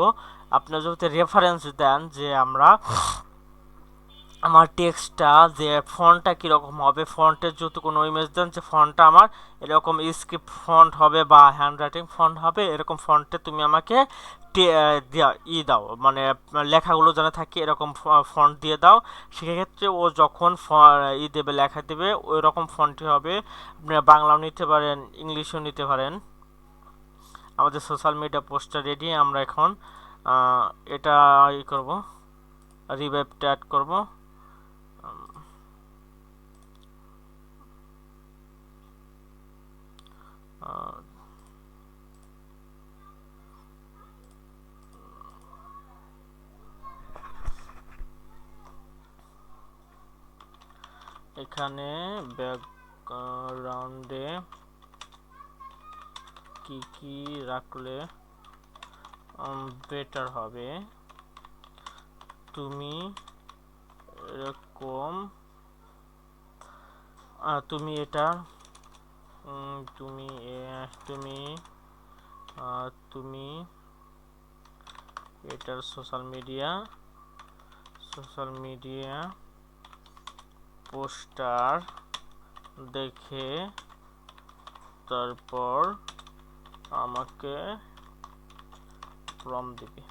আপনারা যদি রেফারেন্স দেন যে আমরা আমার টেক্সটটা যে ফন্টটা কীরকম হবে, ফন্টের যদি কোনো ইমেজ দেন যে ফন্টটা আমার এরকম স্ক্রিপ্ট ফন্ট হবে বা হ্যান্ড রাইটিং ফন্ট হবে, এরকম ফন্টে তুমি আমাকে দাও, মানে লেখাগুলো যেন থাকে এরকম ফন্ট দিয়ে দাও। সেক্ষেত্রে ও যখন দেবে, লেখা দেবে, ওই রকম ফন্টই হবে। আপনি বাংলাও নিতে পারেন, ইংলিশও নিতে পারেন। আমাদের সোশ্যাল মিডিয়া পোস্টটা রেডি। আমরা এখন এটা করব, রিভাইভটা অ্যাড করব। এখানে ব্যাকগ্রাউন্ডে কি কি রাখলে বেটার হবে, তুমি এরকম তুমি এটা তুমি তুমি তুমি এটার সোশ্যাল মিডিয়া পোস্টার দেখে তারপর আমাকে প্রম্পট দিবে।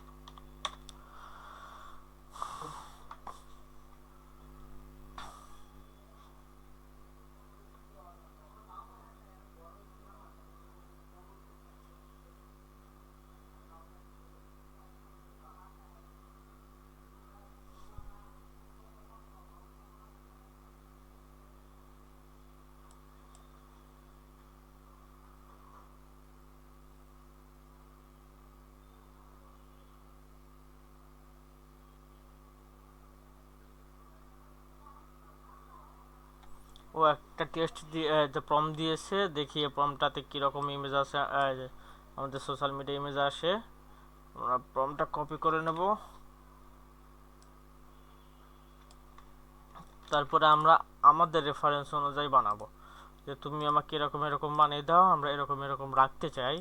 ও একটা টেস্ট দিয়ে প্রম্পট দিয়েছে, দেখি এই প্রম্পটটাতে কীরকম ইমেজ আসে, আমাদের সোশ্যাল মিডিয়া ইমেজ আসে। আমরা প্রম্পটটা কপি করে নেব, তারপরে আমরা আমাদের রেফারেন্স অনুযায়ী বানাবো, যে তুমি আমাকে এরকম এরকম বানিয়ে দাও, আমরা এরকম এরকম রাখতে চাই।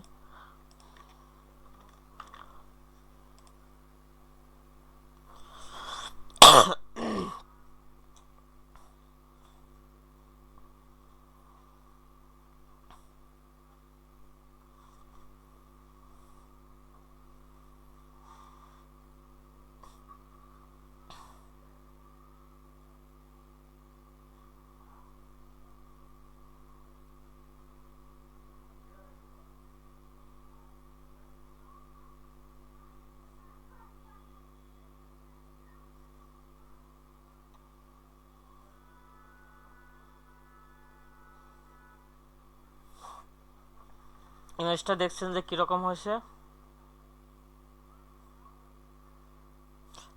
ইমেজটা দেখছেন যে কিরকম হয়েছে?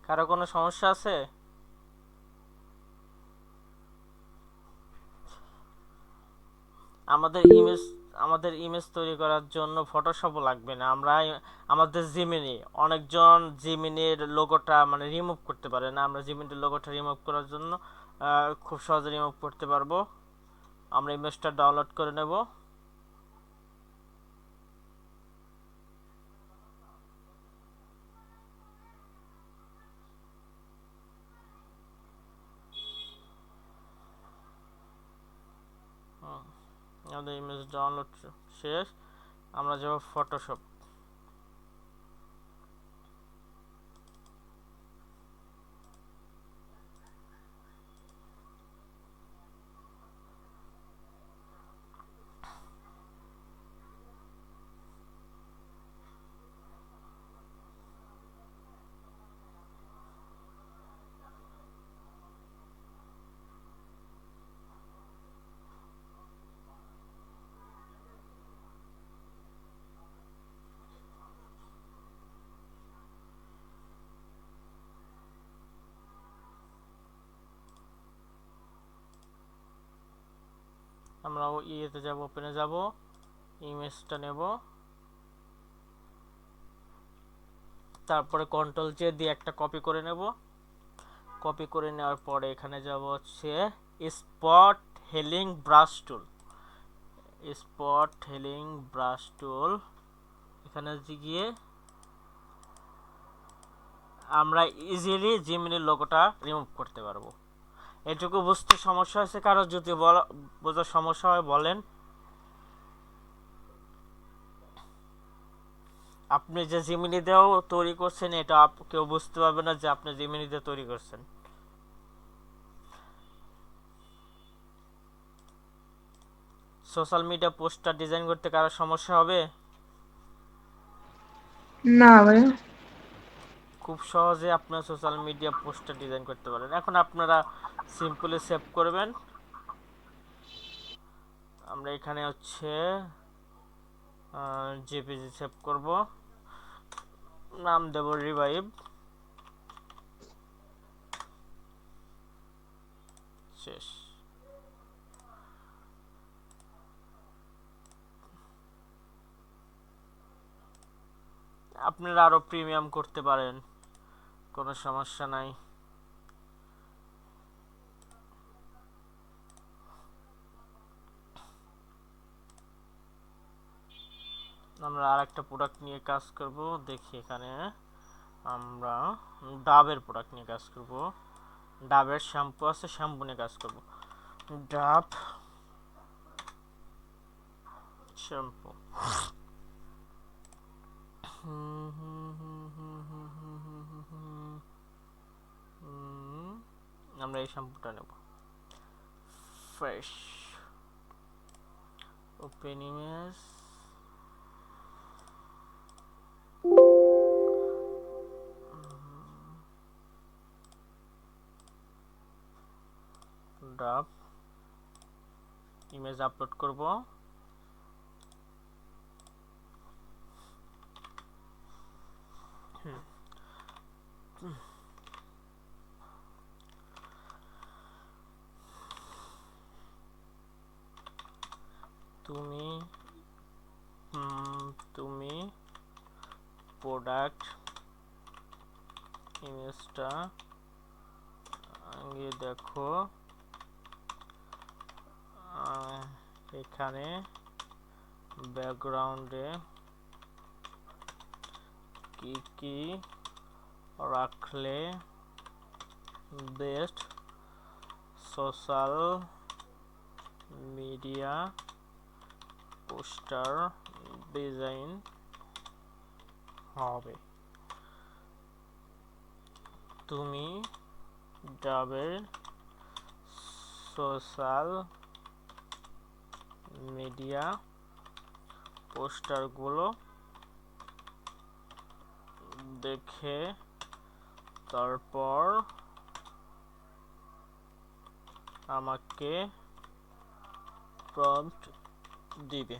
কারো কোনো সমস্যা আছে? আমাদের ইমেজ আমাদের ইমেজ তৈরি করার জন্য ফটোশপও লাগবে না। আমরা আমাদের জিমিনি, অনেকজন জিমিনির লোগোটা মানে রিমুভ করতে পারে না, আমরা জিমিনির লোগোটা রিমুভ করার জন্য খুব সহজে রিমুভ করতে পারবো। আমরা ইমেজটা ডাউনলোড করে নেব। আমাদের ইমেজ ডাউনলোড শেষ, আমরা যাব ফটোশপ। আমরা ইয়েতে যাব, ওপেনে যাব, ইমেজটা নেব, তারপরে কন্ট্রোল জে দিয়ে একটা কপি করে নেব। কপি করে নেওয়ার পরে এখানে যাব হচ্ছে স্পট হেলিং ব্রাশ টুল। স্পট হেলিং ব্রাশ টুল এখানে গিয়ে আমরা ইজিলি জিমিনির লোগোটা রিমুভ করতে পারবো। এটুকু বুঝতে সমস্যা হয়েছে কারো? যদি বোঝার সমস্যা হয় বলেন। আপনি যে জিমিনি দিয়েও তৈরি করছেন, এটা কেউ বুঝতে পারবে না যে আপনি জিমিনি দিয়ে তৈরি করছেন। সোশ্যাল মিডিয়া পোস্টার ডিজাইন করতে কারো সমস্যা হবে? না ভাই। খুব সহজে আপনার সোশ্যাল মিডিয়া পোস্টার ডিজাইন করতে পারেন। এখন আপনারা সিম্পলি সেভ করবেন। আমরা এখানে হচ্ছে জেপিজি সেভ করব, নাম দেব রিভাইভ, শেষ। আপনারা আরো প্রিমিয়াম করতে পারেন, কোনো সমস্যা নাই। আমরা আর একটা প্রোডাক্ট নিয়ে কাজ করব, দেখি এখানে আমরা ডাবের প্রোডাক্ট নিয়ে কাজ করব। ডাবের শ্যাম্পু আছে, শ্যাম্পু নিয়ে কাজ করব। ডাব শ্যাম্পু, আমরা এই শ্যাম্পুটা নেব। ফ্রেশ ওপেন ইমেজ, ডাব ইমেজ আপলোড করব। প্রোডাক্ট ইমেজটা আগে দেখো, এখানে ব্যাকগ্রাউন্ডে কি কি রাখলে best social media poster design হবে। তুমি ডাবের সোশ্যাল মিডিয়া পোস্টারগুলো দেখে তারপর আমাকে প্রম্পট দিবে।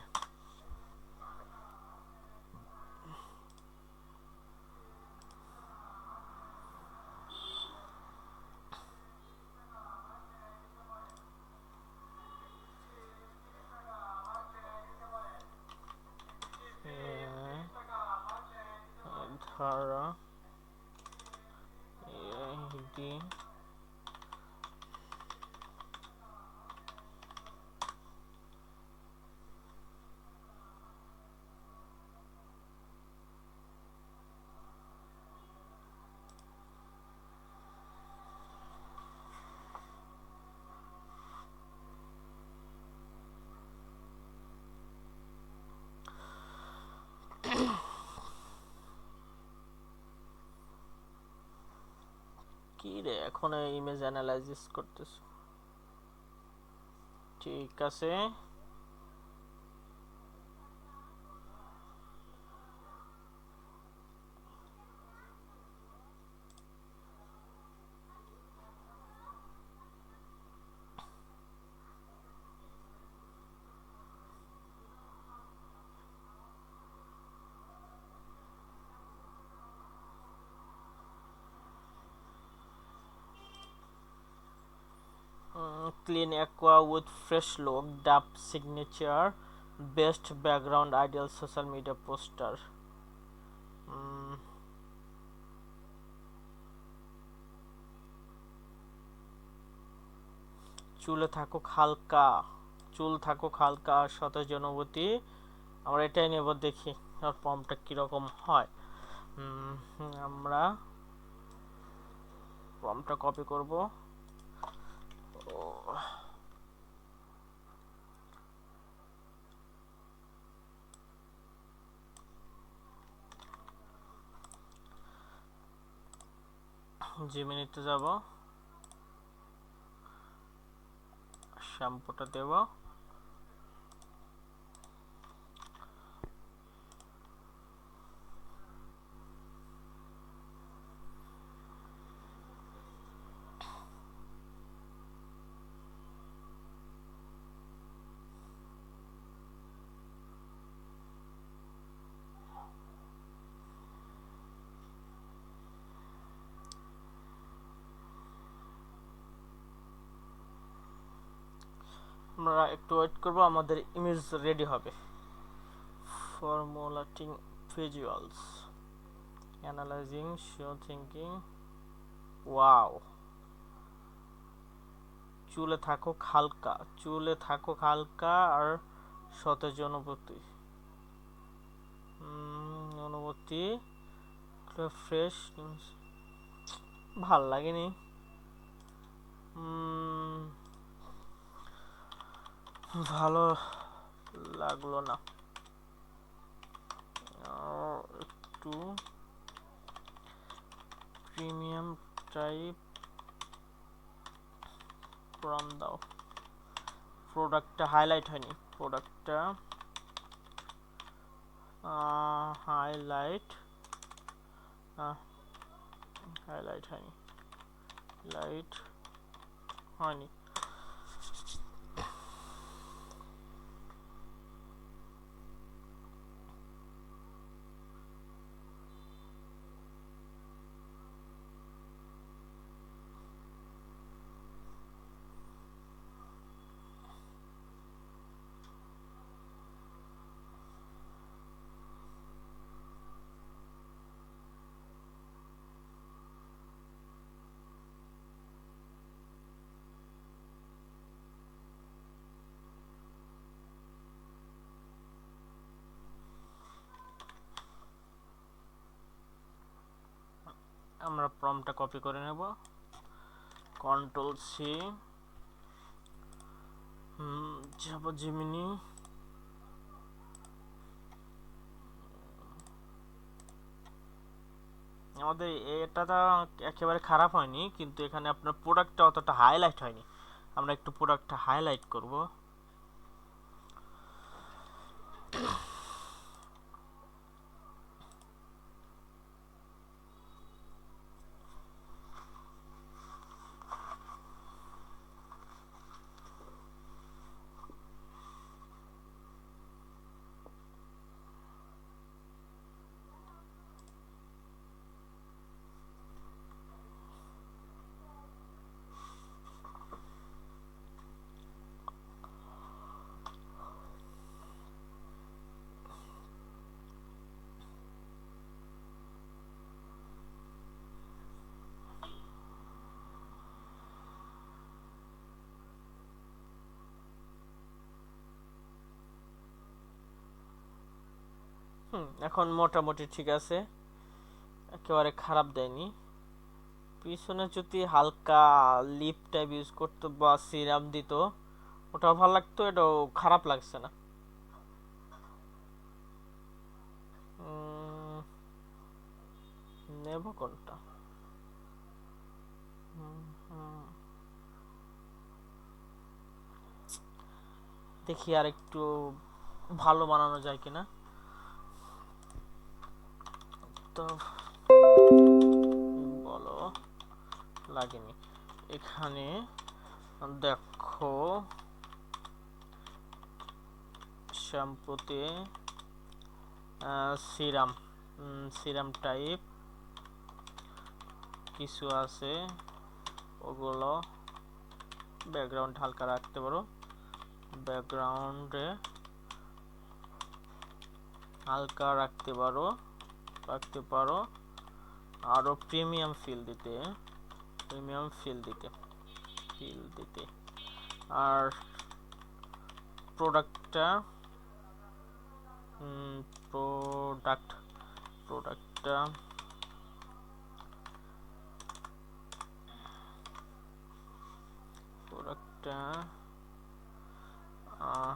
ধারা এডি কি রে, এখন ইমেজ অ্যানালাইসিস করতেছ? ঠিক আছে, clean aqua with fresh look, dab signature, best background, ideal social media poster. চুলে থাকুক হালকা, চুল থাকুক হালকা আর সতেজ অনুভূতি, আমরা এটাই নেব, দেখি আর ফর্মটা কিরকম হয়। আমরা ফর্মটা কপি করব। জিমিনিতে যাব, শ্যাম্পুটা দেব, আমরা একটু ওয়েট করব, আমাদের ইমেজ রেডি হবে। Formulating visuals, analysing, show thinking. Wow, চুলে থাকুক হালকা, চুলে থাকুক হালকা আর সতেজ অনুভূতি, অনুভূতি ফ্রেশ, ভাল লাগেনি। ভালো লাগলো না, একটু প্রিমিয়াম টাইপ ফর্ম দাও। প্রোডাক্টটা হাইলাইট হয়নি, প্রোডাক্টটা হাইলাইট হাইলাইট হয়নি, লাইট হয়নি। আমরা প্রম্পটটা কপি করে নেব, কন্ট্রোল সি, যাব জিমিনি। আমাদের এটা একেবারে খারাপ হয়নি, কিন্তু এখানে আপনার প্রোডাক্টটা অতটা হাইলাইট হয়নি। আমরা একটু প্রোডাক্টটা হাইলাইট করব। এখন মোটামুটি ঠিক আছে, একেবারে খারাপ দেয়নি। পিছনে যদি হালকা লিপ টাইপ ইউজ করতো বা সিরাম দিত, ওটাও ভালো লাগতো, এটাও খারাপ লাগছে না। নেব কোনটা? দেখি আর একটু ভালো বানানো যায় কিনা। তো বলো, লাগেনি। এখানে দেখো, শ্যাম্পুতে সিরাম, সিরাম টাইপ কিছু আছে, ওগুলো ব্যাকগ্রাউন্ড হালকা রাখতে পারো, ব্যাকগ্রাউন্ডে হালকা রাখতে পারো। আরো প্রিমিয়াম ফিল দিতে, আর প্রোডাক্টটা প্রোডাক্টটা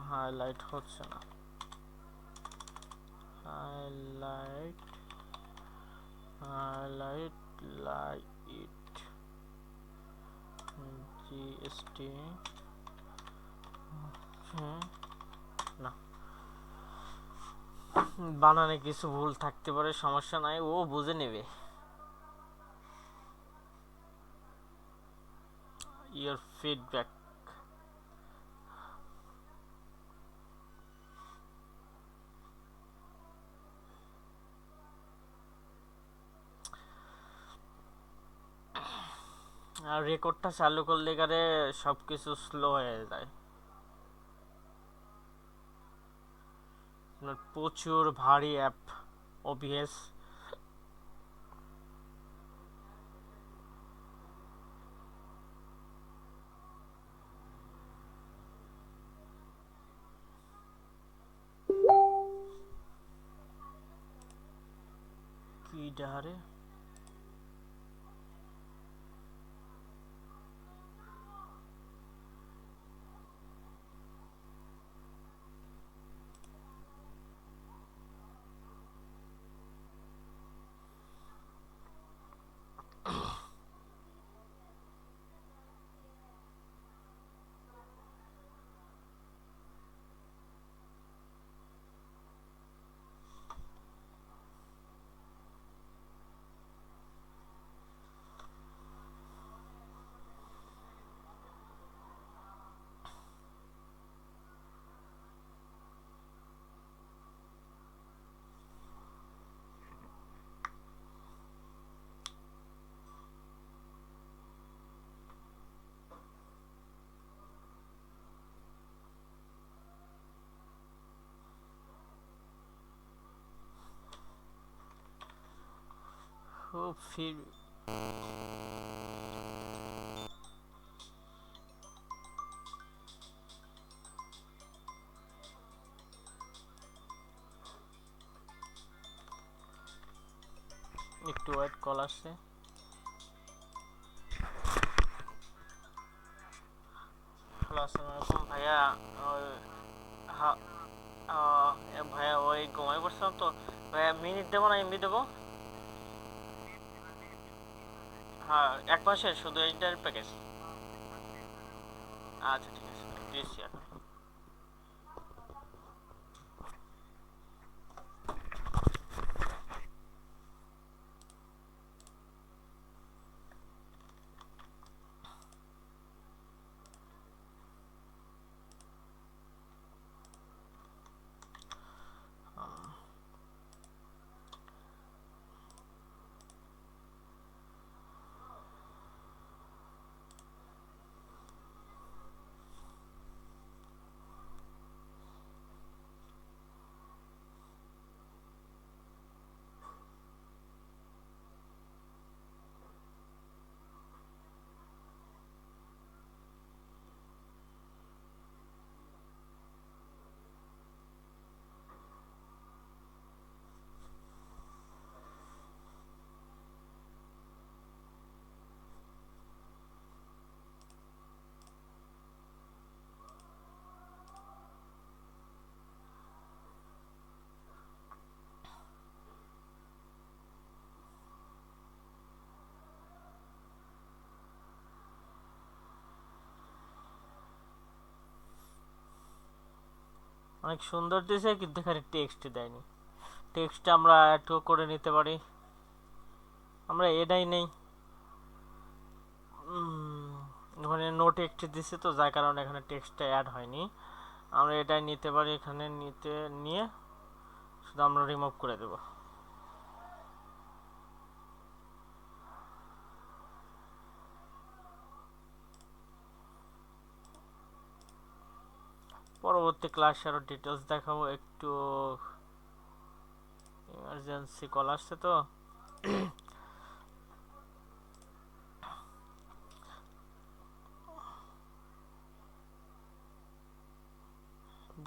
হাইলাইট হচ্ছে না, হাইলাইট লাইট জিএসটি না, বানানে কিছু ভুল থাকতে পারে, সমস্যা নাই, ও বুঝে নেবে। your feedback, আর রেকর্ডটা চালু করলে গেলে সবকিছু স্লো হয়ে যায়। প্রচুর ভারী অ্যাপ ওবিএস। কি ডারে খুব ফির একটু ওয়েট কল আসছে। ভাইয়া ওই হা- ভাইয়া ওই ঘুমাই পড়ছিলাম তো। ভাইয়া মিনিট দেবো না এমবি দেবো? হ্যাঁ, 1 মাসের শুধু এইটার প্যাকেজ। আচ্ছা ঠিক আছে, দিচ্ছি এখন। অনেক সুন্দর দিয়েছে কিন্তু এখানে টেক্সট দেয়নি। টেক্সট আমরা একটু করে নিতে পারি। আমরা এটাই নেই। ওখানে নো টেক্সট দিছে তো, যার কারণে এখানে টেক্সটটা অ্যাড হয়নি। আমরা এটাই নিতে পারি, এখানে নিয়ে শুধু আমরা রিমুভ করে দেব। পরবর্তী ক্লাসে আরো ডিটেলস দেখাবো। একটু ইমার্জেন্সি কল আসছে তো।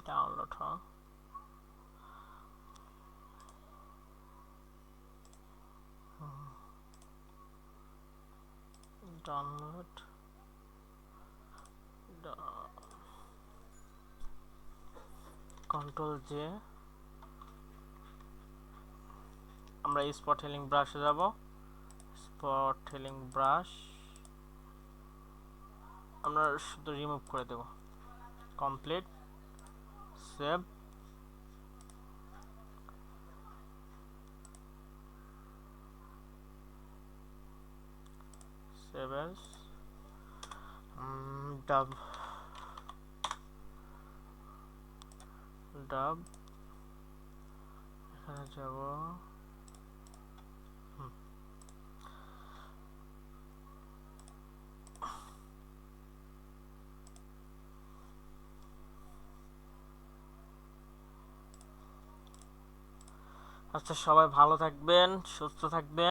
ডাউনলোড ডাউনলোড কন্ট্রোল জে। আমরা স্পট হেলিং ব্রাশে যাব। স্পট হেলিং ব্রাশ আমরা শুধু রিমুভ করে দেব। Complete, save. সেভ এস ডাব ডাব এখানে যাব। আচ্ছা, সবাই ভালো থাকবেন, সুস্থ থাকবেন।